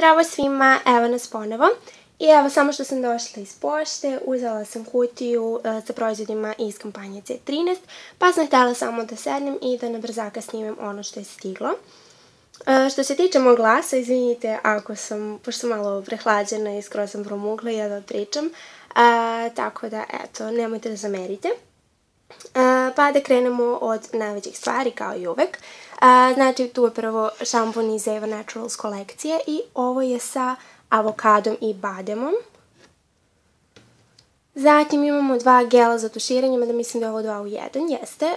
Zdravo svima, evo nas ponovo. I evo samo što sam došla iz pošte, uzela sam kutiju sa proizvodima iz kampanje C13, pa sam htjela samo da sednem i da na brzaka snimem ono što je stiglo. Što se tiče mog glasa, izvinite ako sam, pošto sam malo prehlađena i skoro sam promukla i da pričam, tako da eto, nemojte da zamerite. Pa da krenemo od najvećih stvari, kao i uvek. Znači, tu je prvo šampon iz Eva Naturals kolekcije i ovo je sa avokadom i bademom. Zatim imamo dva gela za tuširanje, mada mislim da je ovo 2 u 1, jeste.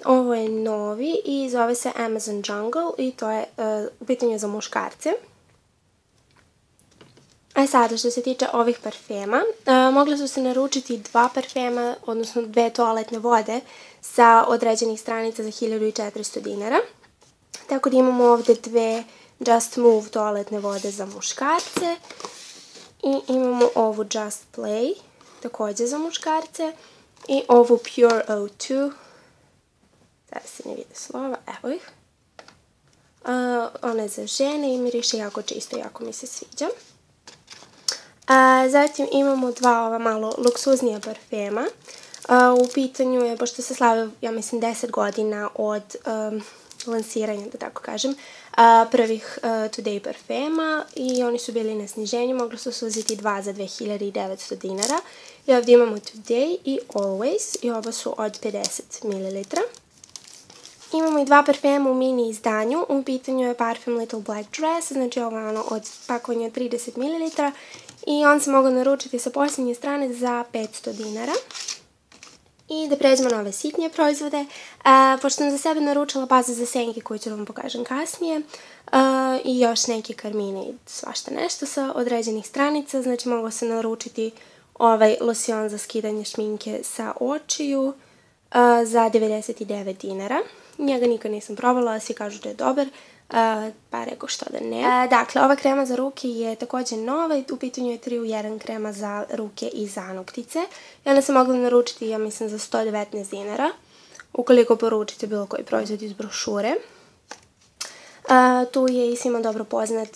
Ovo je novi i zove se Amazon Jungle i to je u pitanju za muškarce. A sada, što se tiče ovih parfema, mogle su se naručiti 2 parfema, odnosno 2 toaletne vode sa određenih stranica za 1400 dinara. Tako da imamo ovde 2 Just Move toaletne vode za muškarce i imamo ovu Just Play, takođe za muškarce, i ovu Pure O2, sada se ne vide slova, evo ih. Ona je za žene i miriše jako čisto, jako mi se sviđa. Zatim imamo 2 ova malo luksuznija parfema. U pitanju je, pošto se slavi, ja mislim, 10 godina od lansiranja, da tako kažem, prvih Today parfema i oni su bili na sniženju, mogli su uzeti 2 za 2900 dinara. I ovdje imamo Today i Always i oba su od 50 ml. Imamo i 2 parfema u mini izdanju, u pitanju je parfem Little Black Dress, znači ovo je ono od pakovanja od 30 ml i on se mogu naručiti sa posljednje strane za 500 dinara. I da pređemo na ove sitnije proizvode, pošto sam za sebe naručila bazu za senke koju ću vam pokažem kasnije i još neke karmine i svašta nešto sa određenih stranica, znači mogu se naručiti ovaj losion za skidanje šminke sa očiju za 99 dinara. Njega nikad nisam probala, ali svi kažu da je dobar, pa rekao što da ne. Dakle, ova krema za ruke je također nova i u pitanju je 3 u 1 krema za ruke i za noktice. I ona se mogla naručiti, ja mislim, za 119 dinara, ukoliko poručite bilo koji proizvod iz brošure. Tu je i svima dobro poznat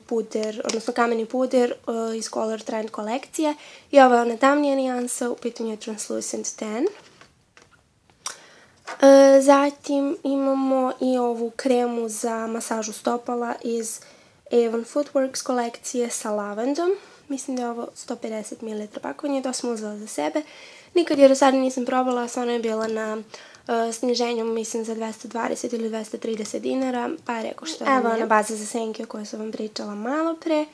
puder, odnosno kameni puder iz Color Trend kolekcije i ova je ona tamnija nijansa, u pitanju je Translucent Tan. Zatim imamo i ovu kremu za masažu stopala iz Avon Footworks kolekcije sa lavandom. Mislim da je ovo 150 ml pakovanje, to sam uzela za sebe. Nikad je do sada nisam probala, a ona je bila na sniženju, mislim, za 220 ili 230 dinara, pa rekao što da ne. Evo ona baza za senke o kojoj sam vam pričala malo pre.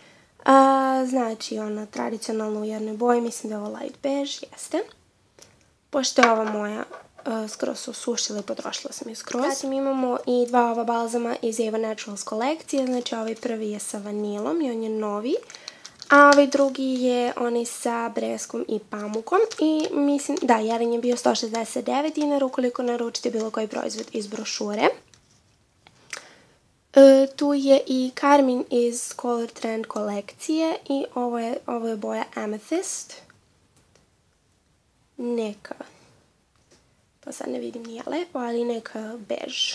Znači ona tradicionalno u jednoj boji, mislim da je ovo light beige, jeste. Pošto je ova moja skoro su osušila i potrošila sam je skroz. Zatim imamo i 2 ova balzama iz Eva Naturals kolekcije, znači ovaj prvi je sa vanilom i on je novi, a ovaj drugi je onaj sa breskom i pamukom i mislim, da, jedan je bio 169 dinara ukoliko naručite bilo koji proizvod iz brošure. Tu je i karmin iz Color Trend kolekcije i ovo je boja Amethyst. Neka, pa sad ne vidim nije lepo, ali neka bež,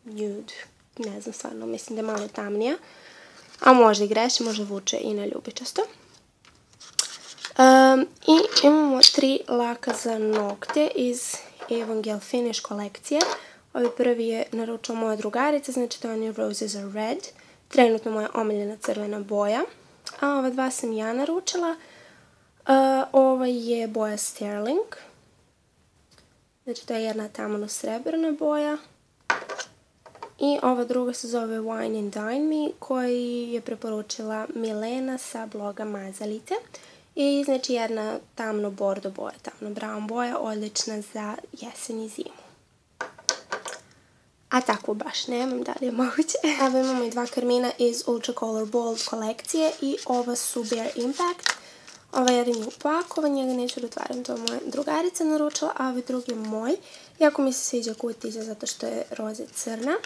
nude, ne znam stvarno, mislim da je malo tamnija, a možda i greši, možda vuče i na ljubičasto. I imamo 3 laka za nokte iz Avon Gel Finish kolekcije. Ovaj prvi je naručila moja drugarica, znači to je Roses are Red, trenutno moja omiljena crvena boja, a ova 2 sam ja naručila. Ova je boja Sterling. Znači, to je jedna tamno-srebrna boja. I ova druga se zove Wine and Dine Me, koji je preporučila Milena sa bloga Mazalice. I znači jedna tamno-bordo boja, tamno-brown boja, odlična za jesen i zimu. A takvu baš nemam, da li je moguće. Evo imamo i 2 karmina iz Ultra Color Bold kolekcije i ova su Bare Impact. Ovaj jedan je upakovan, njega neću da otvaram, to je moja drugarica naručila, a ovaj drugi je moj. Jako mi se sviđa kutića zato što je roze crna.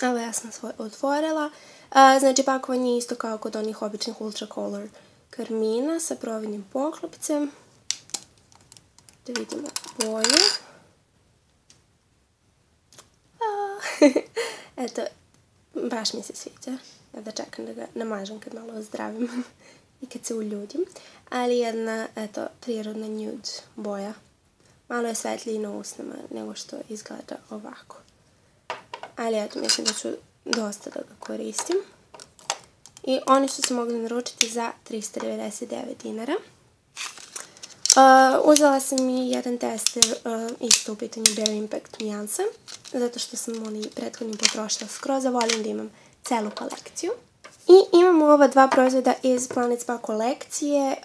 Evo ja sam svoj otvorila. Znači pakovanje je isto kao kod onih običnih Ultra Color karmina sa providnim poklopcem. Da vidimo boju. Eto, baš mi se sviđa. ja da čekam da ga namažem kad malo ozdravim i kad se uljudim. Ali jedna, eto, prirodna nude boja. Malo je svetliji na usnama nego što izgleda ovako. Ali eto, mislim da ću dosta da ga koristim. I oni su se mogli naručiti za 399 dinara. Uzela sam i jedan tester isto u pitanju Bare Impact nijansa, zato što sam oni prethodnim potrošila skroz, a volim da imam celu kolekciju. I imamo ova dva proizvoda iz Planet Spa kolekcije,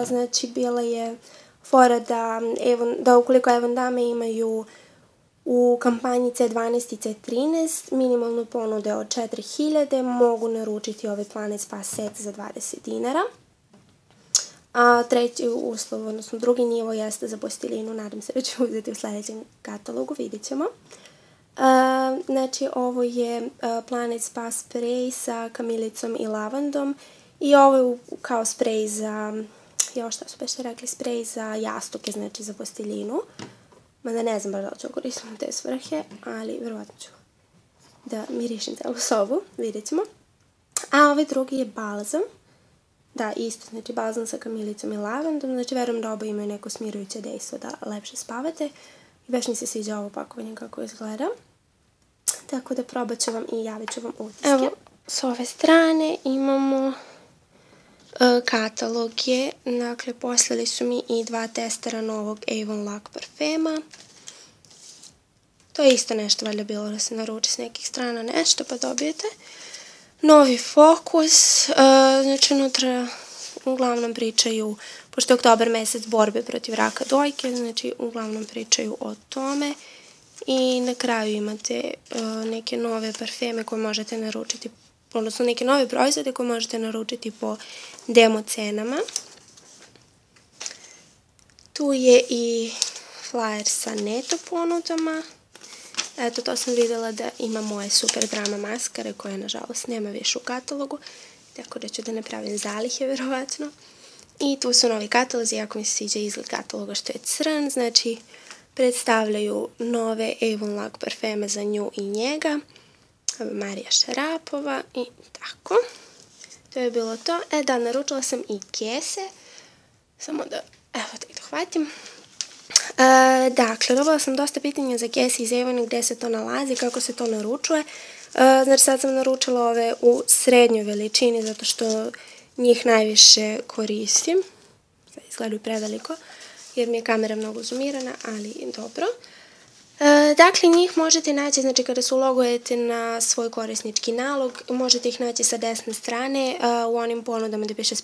znači bila je fora da ukoliko Avon dame imaju u kampanji C12 i C13 minimalnu ponude od 4000, mogu naručiti ovaj Planet Spa set za 20 dinara. A treći uslov, odnosno drugi nivo, jeste za postelinu. Nadam se da ću uzeti u sljedećem katalogu, vidjet ćemo. Znači, ovo je Planet Spa sprej sa kamilicom i lavandom. I ovo je kao sprej za, šta su beše rekli, sprej za jastuke, znači za posteljinu. Mada ne znam baš da li ću koristiti u te svrhe, ali vjerovatno ću da mirišem celu sobu, vidjet ćemo. A ovaj drugi je balzam. Da, isto, znači balzam sa kamilicom i lavandom, znači verujem da oba imaju neko smirujuće dejstvo da lepše spavate. I baš mi se sviđa ovo pakovanje kako izgleda. Tako da probat ću vam i javit ću vam utiske. Evo, s ove strane imamo kataloge, dakle poslali su mi i dva testera novog Avon Lac parfema. To je isto nešto valjda bilo da se naruči s nekih strana nešto pa dobijete. Novi fokus, znači unutra uglavnom pričaju, pošto je oktobar mesec borbe protiv raka dojke, znači uglavnom pričaju o tome. I na kraju imate neke nove parfeme koje možete naručiti, odnosno neke nove proizvode koje možete naručiti po demo cenama. Tu je i flyer sa neto ponudama. Eto, to sam vidjela da ima moje Super Drama maskare koje nažalost nema više u katalogu, tako da ću da ne pravim zalihe vjerovatno. I tu su novi katalozi, jako mi se sviđa izgled kataloga što je crn, znači predstavljaju nove Avon Lac parfeme za nju i njega. Marija Šarapova i tako. To je bilo to. Da, naručila sam i kese. Samo da, evo da ih dohvatim. Dakle, dobila sam dosta pitanja za kese iz Avona gdje se to nalazi, kako se to naručuje. Znači, sad sam naručila ove u srednjoj veličini, zato što njih najviše koristim. Sad izgledaju preveliko, jer mi je kamera mnogo zoomirana, ali dobro. Dakle, njih možete naći, znači kada se ulogujete na svoj korisnički nalog, možete ih naći sa desne strane u onim ponudama gdje piše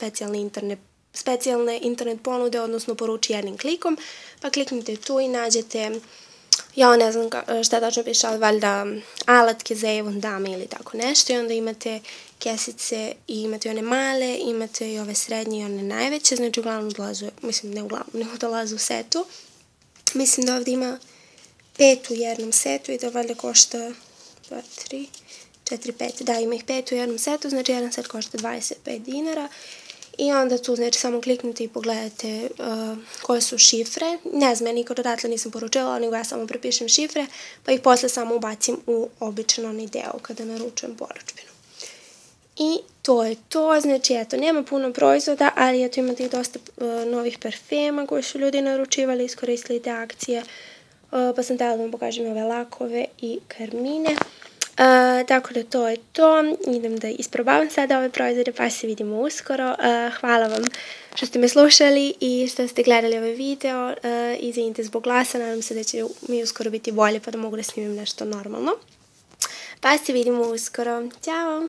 specijalne internet ponude, odnosno poruči jednim klikom, pa kliknite tu i nađete, ja ne znam šta tačno piše, ali valjda alatke za Avon dame ili tako nešto, i onda imate kesice i imate one male, imate i ove srednje i one najveće, znači uglavnom dolaze, mislim ne uglavnom, nego dolaze u setu. Mislim da ovdje ima 5 u jednom setu i da valjda košta 2, 3, 4, 5, da ima ih 5 u jednom setu, znači jedan set košta 25 dinara. I onda tu znači samo kliknite i pogledate koje su šifre. Ne znam, ja nikad odatle nisam poručila, nego ja samo prepišem šifre, pa ih posle samo ubacim u običan onaj deo kada naručujem poručbinu. I to je to, znači eto, nema puno proizvoda, ali eto imate i dosta novih parfema koje su ljudi naručivali, iskoristili te akcije, pa sam htjela da vam pokažem ove lakove i karmine. Tako da to je to, idem da isprobavam sada ove proizvode pa se vidimo uskoro. Hvala vam što ste me slušali i što ste gledali ovaj video, izvinite zbog glasa, nadam se da će mi uskoro biti bolje pa da mogu da snimim nešto normalno. Pa se vidimo uskoro, ćao!